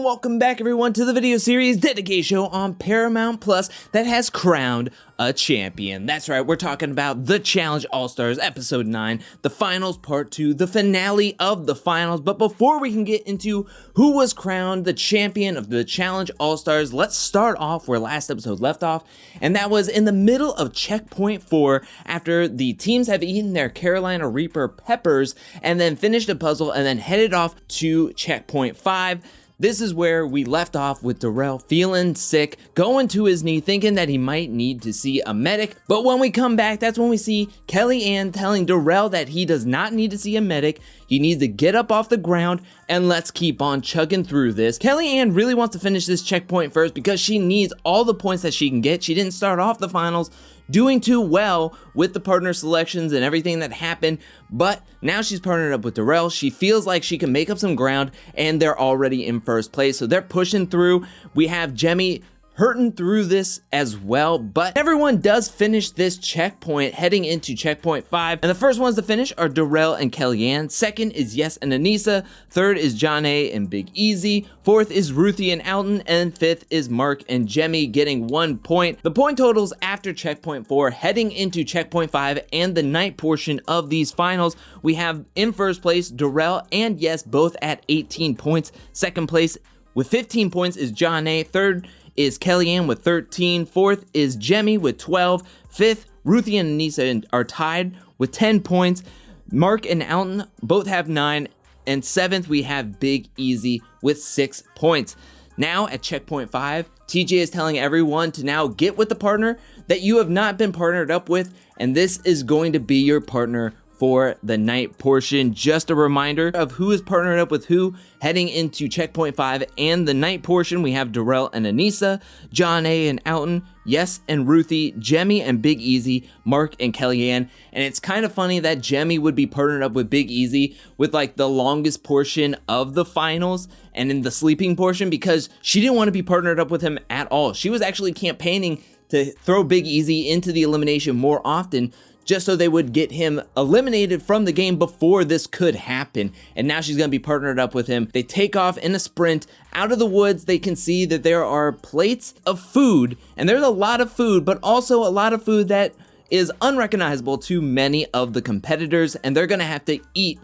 welcome back everyone to the video series dedicated show on Paramount Plus that has crowned a champion. That's right, we're talking about The Challenge All-Stars Episode 9, the finals part 2, the finale of the finals. But before we can get into who was crowned the champion of the Challenge All-Stars, let's start off where last episode left off, and that was in the middle of checkpoint 4 after the teams have eaten their Carolina Reaper peppers and then finished a puzzle and then headed off to checkpoint 5. This is where we left off with Darrell feeling sick, going to his knee, thinking that he might need to see a medic. But when we come back, that's when we see Kellyanne telling Darrell that he does not need to see a medic. He needs to get up off the ground and let's keep on chugging through this. Kellyanne really wants to finish this checkpoint first because she needs all the points that she can get. She didn't start off the finals doing too well with the partner selections and everything that happened, but now she's partnered up with Darrell. She feels like she can make up some ground and they're already in first place, so they're pushing through. We have Jemmye hurting through this as well, but everyone does finish this checkpoint heading into checkpoint 5, and the first ones to finish are Darrell and Kellyanne. Second is Yes and Anissa. Third is John A and Big Easy. Fourth is Ruthie and Alton, and fifth is Mark and Jemmye getting 1 point. The point totals after checkpoint 4 heading into checkpoint 5 and the night portion of these finals, we have in first place Darrell and Yes both at 18 points. Second place with 15 points is John A. Third is Kellyanne with 13. Fourth is Jemmye with 12. Fifth, Ruthie and Anissa are tied with 10 points. Mark and Alton both have 9. And seventh, we have Big Easy with 6 points. Now at checkpoint 5, TJ is telling everyone to now get with the partner that you have not been partnered up with, and this is going to be your partner for the night portion. Just a reminder of who is partnered up with who heading into checkpoint 5 and the night portion. We have Darrell and Anissa, John A and Alton, Yes and Ruthie, Jemmye and Big Easy, Mark and Kellyanne. And it's kind of funny that Jemmye would be partnered up with Big Easy with like the longest portion of the finals and in the sleeping portion, because she didn't want to be partnered up with him at all. She was actually campaigning to throw Big Easy into the elimination more often, just so they would get him eliminated from the game before this could happen. And now she's gonna be partnered up with him. They take off in a sprint out of the woods. They can see that there are plates of food, and there's a lot of food, but also a lot of food that is unrecognizable to many of the competitors, and they're gonna have to eat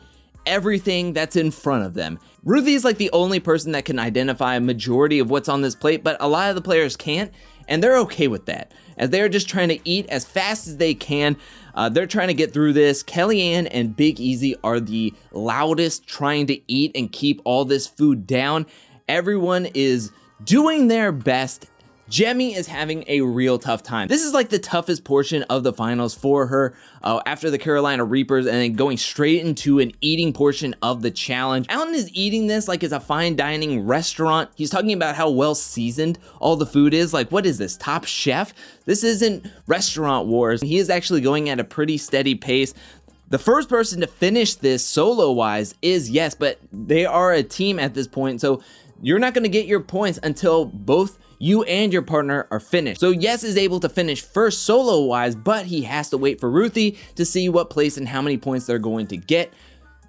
everything that's in front of them. Ruthie is like the only person that can identify a majority of what's on this plate, but a lot of the players can't, and they're okay with that, as they're just trying to eat as fast as they can. They're trying to get through this. Kellyanne and Big Easy are the loudest, trying to eat and keep all this food down. Everyone is doing their best. Jemmye is having a real tough time. This is like the toughest portion of the finals for her after the Carolina Reapers, and then going straight into an eating portion of the challenge. Alton is eating this like it's a fine dining restaurant. He's talking about how well seasoned all the food is. Like, what is this, Top Chef? This isn't Restaurant Wars. He is actually going at a pretty steady pace. The first person to finish this solo-wise is Yes, but they are a team at this point, so you're not going to get your points until both you and your partner are finished. So Yes is able to finish first solo-wise, but he has to wait for Ruthie to see what place and how many points they're going to get.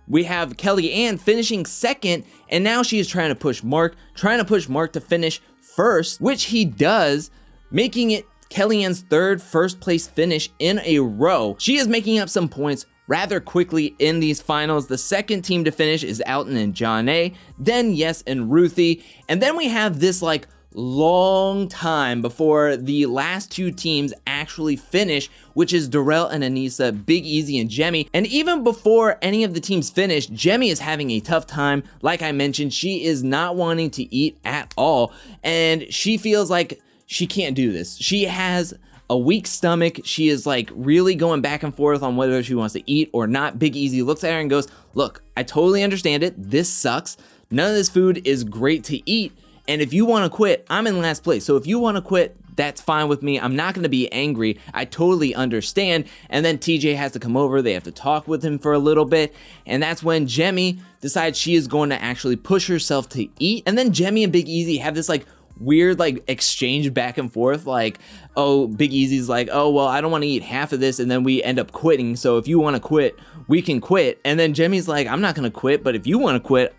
We have Kellyanne finishing second, and now she is trying to push Mark to finish first, which he does, making it Kellyanne's third first place finish in a row. She is making up some points rather quickly in these finals. The second team to finish is Alton and John A, then Yes and Ruthie, and then we have this like long time before the last two teams actually finish, which is Darrell and Anissa, Big Easy and Jemmye. And even before any of the teams finish, Jemmye is having a tough time. Like I mentioned, she is not wanting to eat at all, and she feels like she can't do this. She has a weak stomach. She is like really going back and forth on whether she wants to eat or not. Big Easy looks at her and goes, "Look, I totally understand it. This sucks. None of this food is great to eat. And if you want to quit, I'm in last place. So if you want to quit, that's fine with me. I'm not going to be angry. I totally understand." And then TJ has to come over. They have to talk with him for a little bit. And that's when Jemmye decides she is going to actually push herself to eat. And then Jemmye and Big Easy have this like weird like exchange back and forth, like, oh, Big Easy's like, "Oh, well, I don't want to eat half of this," and then we end up quitting. So if you want to quit, we can quit. And then Jemmye's like, "I'm not going to quit, but if you want to quit,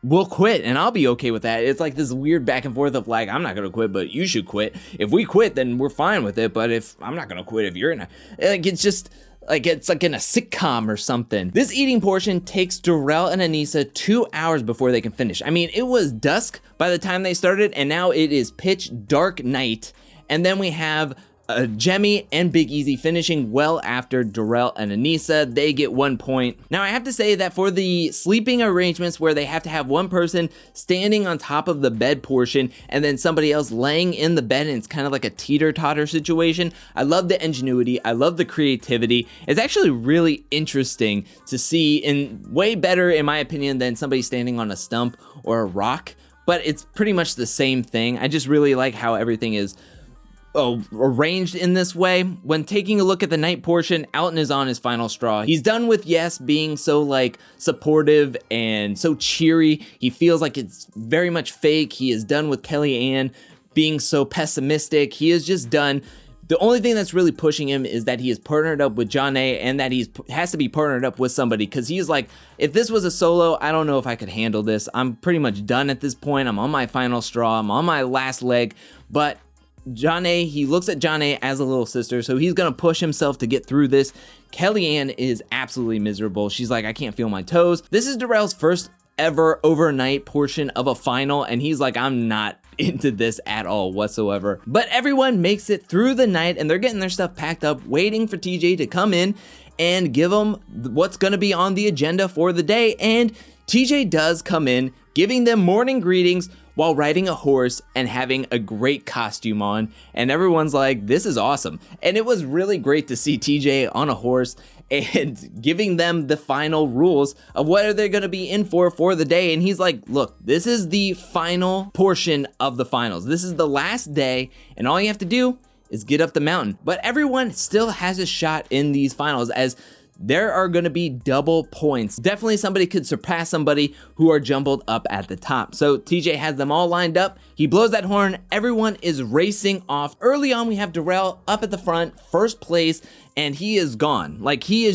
will quit, and I'll be okay with that. It's like this weird back and forth of like, I'm not gonna quit, but you should quit. If we quit, then we're fine with it, but if I'm not gonna quit if you're gonna, like, it's just like, it's like in a sitcom or something. This eating portion takes Darrell and Anissa 2 hours before they can finish. I mean, it was dusk by the time they started, and now it is pitch dark night. And then we have Jemmy and Big Easy finishing well after Darrell and Anissa. They get 1 point. Now, I have to say that for the sleeping arrangements where they have to have one person standing on top of the bed portion and then somebody else laying in the bed, and it's kind of like a teeter-totter situation, I love the ingenuity. I love the creativity. It's actually really interesting to see, and way better, in my opinion, than somebody standing on a stump or a rock, but it's pretty much the same thing. I just really like how everything is arranged in this way. When taking a look at the night portion, Alton is on his final straw. He's done with Yes being so like supportive and so cheery. He feels like it's very much fake. He is done with Kellyanne being so pessimistic. He is just done. The only thing that's really pushing him is that he is partnered up with John A, and that he has to be partnered up with somebody, because he's like, if this was a solo, I don't know if I could handle this. I'm pretty much done at this point. I'm on my final straw. I'm on my last leg. But John A, he looks at John A as a little sister, so he's gonna push himself to get through this. Kellyanne is absolutely miserable. She's like, I can't feel my toes. This is Darrell's first ever overnight portion of a final, and he's like, I'm not into this at all whatsoever. But everyone makes it through the night, and they're getting their stuff packed up, waiting for TJ to come in and give them what's gonna be on the agenda for the day. And TJ does come in, giving them morning greetings while riding a horse and having a great costume on, and everyone's like, this is awesome. And it was really great to see TJ on a horse and giving them the final rules of what are they gonna be in for the day. And he's like, look, this is the final portion of the finals. This is the last day, and all you have to do is get up the mountain. But everyone still has a shot in these finals, as there are going to be double points. Definitely somebody could surpass somebody who are jumbled up at the top. So TJ has them all lined up. He blows that horn. Everyone is racing off. Early on, we have Darrell up at the front, first place, and he is gone. Like, he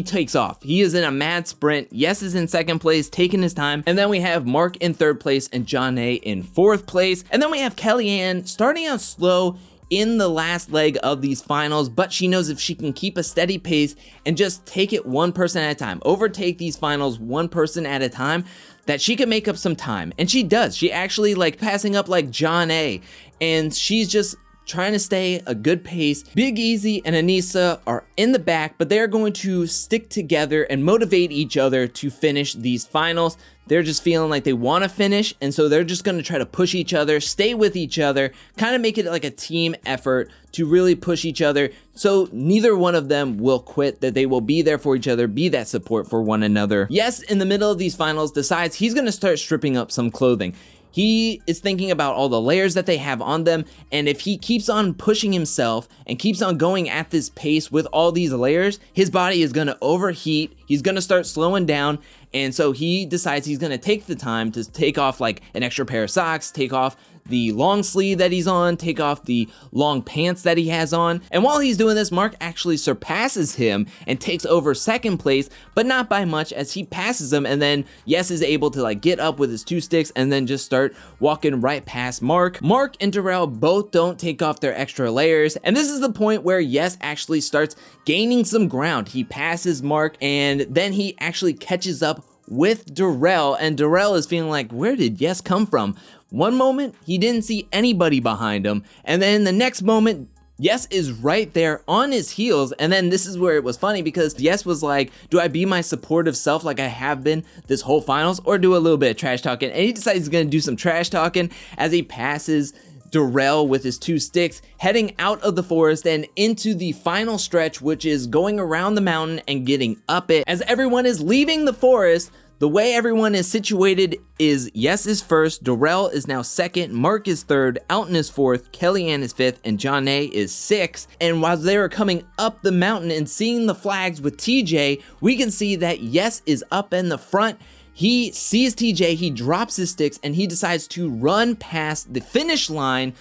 takes off. He is in a mad sprint. Yes is in second place, taking his time. And then we have Mark in third place and John A in fourth place. And then we have Kellyanne starting out slow in the last leg of these finals, but she knows if she can keep a steady pace and just take it one person at a time, overtake these finals one person at a time, that she can make up some time. And she does. She actually, like, passing up like John A, and she's just trying to stay a good pace. Big Easy and Anissa are in the back, but they're going to stick together and motivate each other to finish these finals. They're just feeling like they want to finish, and so they're just going to try to push each other, stay with each other, kind of make it like a team effort to really push each other, so neither one of them will quit, that they will be there for each other, be that support for one another. Yes, in the middle of these finals, decides he's going to start stripping up some clothing. He is thinking about all the layers that they have on them, and if he keeps on pushing himself and keeps on going at this pace with all these layers, his body is going to overheat. He's going to start slowing down, and so he decides he's going to take the time to take off like an extra pair of socks, take off the long sleeve that he's on, take off the long pants that he has on. And while he's doing this, Mark actually surpasses him and takes over second place, but not by much, as he passes him, and then Yes is able to like get up with his two sticks and then just start walking right past Mark. Mark and Darrell both don't take off their extra layers, and this is the point where Yes actually starts gaining some ground. He passes Mark, and then he actually catches up with Darrell, and Darrell is feeling like, where did Yes come from? One moment, he didn't see anybody behind him, and then the next moment, Yes is right there on his heels. And then this is where it was funny, because Yes was like, do I be my supportive self like I have been this whole finals, or do a little bit of trash talking? And he decides he's gonna do some trash talking as he passes Darrell with his two sticks, heading out of the forest and into the final stretch, which is going around the mountain and getting up it. As everyone is leaving the forest, the way everyone is situated is Yes is first, Darrell is now second, Mark is third, Alton is fourth, Kellyanne is fifth, and John A is sixth. And while they are coming up the mountain and seeing the flags with TJ, we can see that Yes is up in the front. He sees TJ, he drops his sticks, and he decides to run past the finish line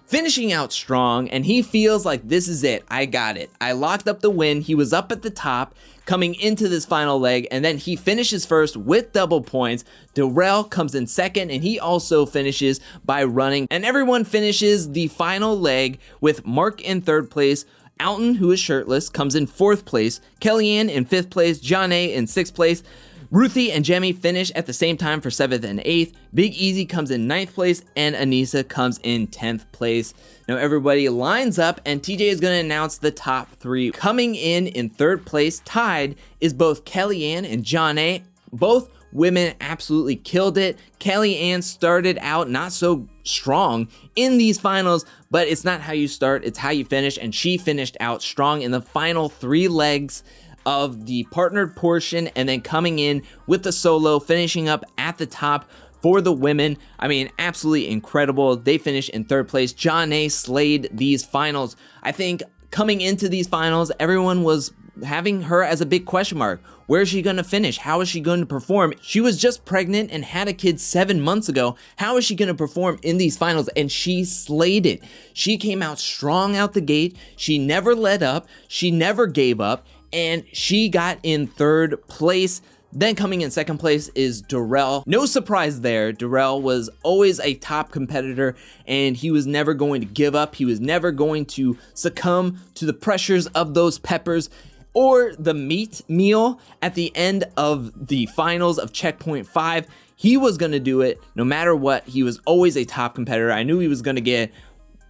finishing out strong, and he feels like this is it. I got it. I locked up the win. He was up at the top coming into this final leg, and then he finishes first with double points. Darrell comes in second, and he also finishes by running. And everyone finishes the final leg with Mark in third place. Alton, who is shirtless, comes in fourth place. Kellyanne in fifth place. John A in sixth place. Ruthie and Jemmy finish at the same time for 7th and 8th. Big Easy comes in 9th place, and Anissa comes in 10th place. Now everybody lines up, and TJ is going to announce the top 3. Coming in 3rd place, tied, is both Kellyanne and John A. Both women absolutely killed it. Kellyanne started out not so strong in these finals, but it's not how you start, it's how you finish, and she finished out strong in the final 3 legs of the partnered portion, and then coming in with the solo, finishing up at the top for the women. I mean, absolutely incredible. They finished in 3rd place. John A slayed these finals. I think coming into these finals, everyone was having her as a big question mark. Where is she going to finish? How is she going to perform? She was just pregnant and had a kid 7 months ago. How is she going to perform in these finals? And she slayed it. She came out strong out the gate. She never let up. She never gave up. And she got in 3rd place. Then coming in 2nd place is Darrell. No surprise there. Darrell was always a top competitor, and he was never going to give up. He was never going to succumb to the pressures of those peppers or the meat meal at the end of the finals of Checkpoint 5. He was going to do it no matter what. He was always a top competitor. I knew he was going to get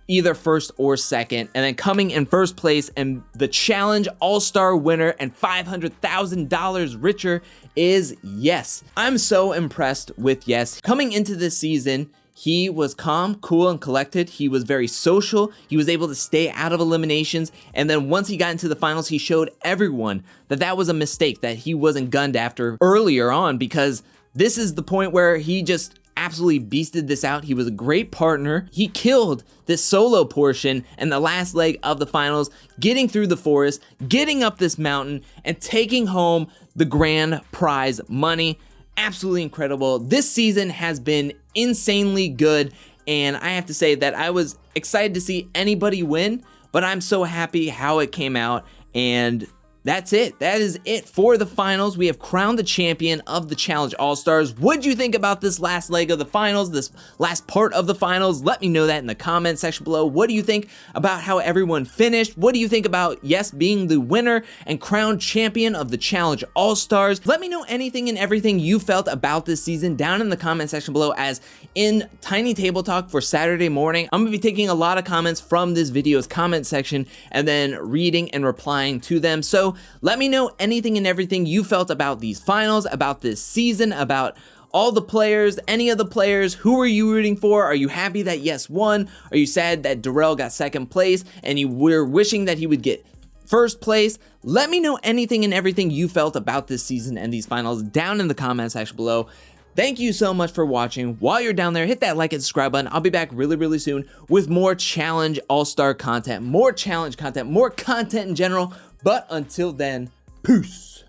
either 1st or 2nd, and then coming in 1st place and the challenge all-star winner and $500,000 richer is Yes. I'm so impressed with Yes. Coming into this season, he was calm, cool, and collected. He was very social. He was able to stay out of eliminations, and then once he got into the finals, he showed everyone that that was a mistake, that he wasn't gunned after earlier on, because this is the point where he just absolutely beasted this out. He was a great partner. He killed this solo portion and the last leg of the finals, getting through the forest, getting up this mountain, and taking home the grand prize money. Absolutely incredible. This season has been insanely good, and I have to say that I was excited to see anybody win, but I'm so happy how it came out, and that's it. That is it for the finals. We have crowned the champion of the Challenge All-Stars. What'd you think about this last leg of the finals, this last part of the finals? Let me know that in the comment section below. What do you think about how everyone finished? What do you think about Yes being the winner and crowned champion of the Challenge All-Stars? Let me know anything and everything you felt about this season down in the comment section below, as in Tiny Table Talk for Saturday morning, I'm going to be taking a lot of comments from this video's comment section and then reading and replying to them. So let me know anything and everything you felt about these finals, about this season, about all the players, any of the players. Who are you rooting for? Are you happy that Yes won? Are you sad that Darrell got 2nd place and you were wishing that he would get 1st place? Let me know anything and everything you felt about this season and these finals down in the comment section below. Thank you so much for watching. While you're down there, hit that like and subscribe button. I'll be back really soon with more Challenge All-Star content, more challenge content, more content in general. But until then, peace.